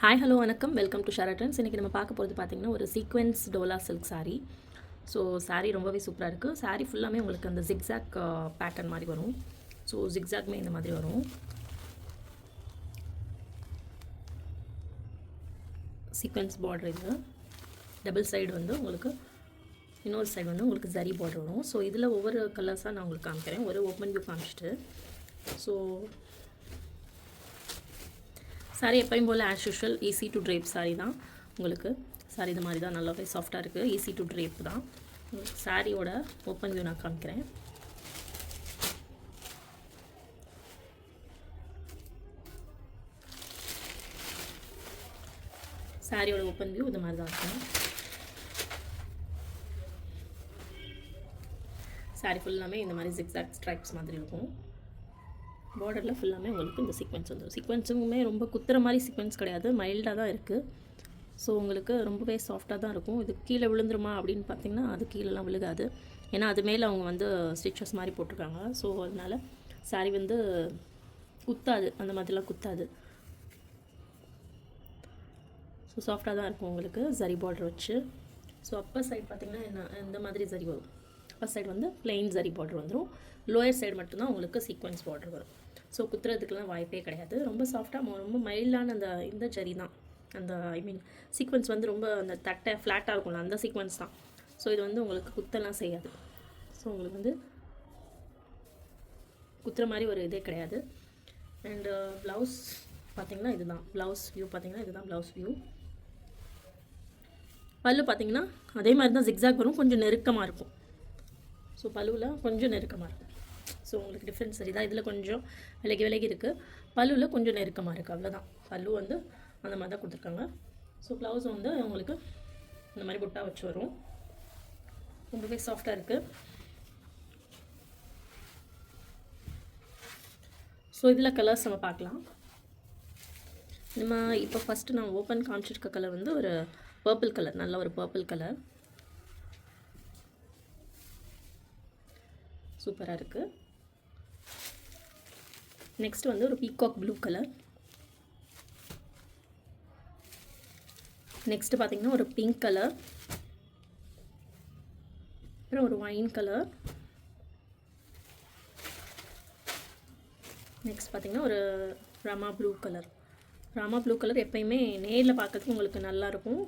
Hi hello வணக்கம், welcome to ஷரட்டன்ஸ். இன்றைக்கி நம்ம பார்க்க போகிறது பார்த்திங்கன்னா ஒரு sequence Dola silk sari. So sari ரொம்பவே சூப்பராக இருக்குது. சாரீ ஃபுல்லாமே உங்களுக்கு அந்த ஜிக்ஸாக் பேட்டர்ன் மாதிரி வரும். ஸோ ஜிக்ஸாக்மே இந்த மாதிரி வரும். சீக்வென்ஸ் பார்டர் இது டபுள் சைடு வந்து உங்களுக்கு, இன்னொரு சைடு வந்து உங்களுக்கு ஜரி பார்டர் வரும். ஸோ இதில் ஒவ்வொரு கலர்ஸாக நான் உங்களுக்கு காமிக்கிறேன். ஒரு ஓப்பன் வியூ காமிச்சிட்டு, ஸோ சாரீ எப்பயும் போல் as usual easy to drape sari தான். உங்களுக்கு சாரீ இது மாதிரி தான் நல்லாவே சாஃப்டாக இருக்குது. ஈஸி டு ட்ரேப் தான். சாரியோட ஓப்பன் வியூ நான் காமிக்கிறேன். சாரியோட ஓப்பன் வியூ இது மாதிரி தான் இருக்கும். சாரீ ஃபுல்லாமே இந்த மாதிரி ஜிக்ஸாக் ஸ்ட்ரைப்ஸ் மாதிரி இருக்கும். பார்டரில் ஃபுல்லாமே உங்களுக்கு இந்த சீக்வென்ஸ் வந்துடும். சீக்வென்ஸுமே ரொம்ப குத்துற மாதிரி சீக்வென்ஸ் கிடையாது, மைல்டாக தான் இருக்குது. ஸோ உங்களுக்கு ரொம்பவே சாஃப்டாக தான் இருக்கும். இது கீழே விழுந்துருமா அப்படின்னு பார்த்தீங்கன்னா அது கீழெலாம் விழுகாது. ஏன்னா அது மேலே அவங்க வந்து ஸ்டிச்சஸ் மாதிரி போட்டிருக்காங்க. ஸோ அதனால் சாரீ வந்து குத்தாது, அந்த மாதிரிலாம் குத்தாது. ஸோ சாஃப்டாக தான் இருக்கும் உங்களுக்கு ஜரி பார்டர் வச்சு. ஸோ அப்பர் சைடு பார்த்திங்கன்னா இந்த மாதிரி ஜரி வரும். அப்பர் சைடு வந்து பிளெயின் ஜரி பார்டர் வந்துடும். லோயர் சைடு மட்டும்தான் உங்களுக்கு சீக்வென்ஸ் பார்டர் வரும். ஸோ குத்துறதுக்கெலாம் வாய்ப்பே கிடையாது. ரொம்ப சாஃப்டாக ரொம்ப மைல்டான இந்த ஜரி தான். அந்த சீக்வென்ஸ் வந்து ரொம்ப அந்த தட்டை ஃப்ளாட்டாக இருக்கும்ல, அந்த சீக்வென்ஸ் தான். ஸோ இது வந்து உங்களுக்கு குத்தலாம் செய்யாது. ஸோ உங்களுக்கு வந்து குத்துற மாதிரி ஒரு இதே கிடையாது. அண்டு ப்ளவுஸ் பார்த்திங்கன்னா இதுதான் ப்ளவுஸ் வியூ. பார்த்திங்கன்னா இதுதான் ப்ளவுஸ் வியூ. பல்லு பார்த்திங்கன்னா அதே மாதிரி தான் ஜிக்ஸாக் வரும், கொஞ்சம் நெருக்கமாக இருக்கும். ஸோ பல்லுவில் கொஞ்சம் நெருக்கமாக இருக்கும். ஸோ உங்களுக்கு டிஃப்ரென்ஸ் சரிதான். இதில் கொஞ்சம் விலகி இருக்குது, பல்லுவில் கொஞ்சம் நெருக்கமாக இருக்குது, அவ்வளோதான். பல்லு வந்து அந்த மாதிரி தான் கொடுத்துருக்காங்க. ஸோ ப்ளவுஸ் வந்து உங்களுக்கு இந்த மாதிரி புட்டா வச்சு வரும். ரொம்பவே சாஃப்டாக இருக்குது. ஸோ இதில் கலர்ஸ் நம்ம பார்க்கலாம். நம்ம இப்போ ஃபஸ்ட்டு நான் ஓப்பன் காமிச்சிருக்க கலர் வந்து ஒரு பர்பிள் கலர், நல்ல ஒரு பர்பிள் கலர், சூப்பராக இருக்குது. நெக்ஸ்ட் வந்து ஒரு பீகாக் ப்ளூ கலர். நெக்ஸ்ட் பார்த்திங்கன்னா ஒரு பிங்க் கலர், அப்புறம் ஒரு ஒயின் கலர். நெக்ஸ்ட் பார்த்திங்கன்னா ஒரு Rama blue colour. Rama blue colour எப்பயுமே நேரில் பார்க்கறதுக்கு உங்களுக்கு நல்லாயிருக்கும்.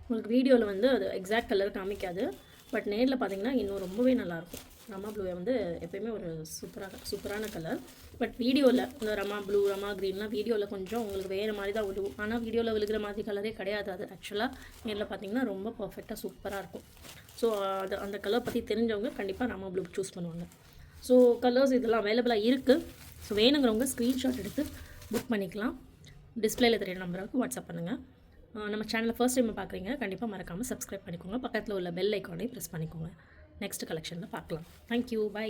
உங்களுக்கு வீடியோவில் வந்து அது எக்ஸாக்ட் கலர் காமிக்காது, பட் நேரில் பார்த்திங்கன்னா இன்னும் ரொம்பவே நல்லாயிருக்கும். ரமா ப்ளூவை வந்து எப்போயுமே ஒரு சூப்பரான கலர். பட் வீடியோவில் இந்த ரமா ப்ளூ, ரமா க்ரீன்லாம் வீடியோவில் கொஞ்சம் உங்களுக்கு வேறு மாதிரி தான் விழுவும். ஆனால் வீடியோவில் விழுகிற மாதிரி கலரே கிடையாது. அது ஆக்சுவலாக நேரில் பார்த்திங்கன்னா ரொம்ப பர்ஃபெக்டாக சூப்பராக இருக்கும். ஸோ அந்த கலர் பற்றி தெரிஞ்சவங்க கண்டிப்பாக ரமா ப்ளூ சூஸ் பண்ணுவாங்க. ஸோ கலர்ஸ் இதெல்லாம் அவைலபிளாக இருக்குது. ஸோ வேணுங்கிறவங்க ஸ்க்ரீன்ஷாட் எடுத்து புக் பண்ணிக்கலாம். டிஸ்பிளேயில் தெரிய நம்பருக்கு வாட்ஸ்அப் பண்ணுங்கள். நம்ம சேனலில் ஃபர்ஸ்ட் டைம் பார்க்குறீங்க, கண்டிப்பாக மறக்காமல் சப்ஸ்கிரைப் பண்ணிக்கோங்க. பக்கத்தில் உள்ள பெல் ஐக்கானை ப்ரெஸ் பண்ணிக்கோங்க. நெக்ஸ்ட் கலெக்ஷனில் பார்க்கலாம். Thank you, by.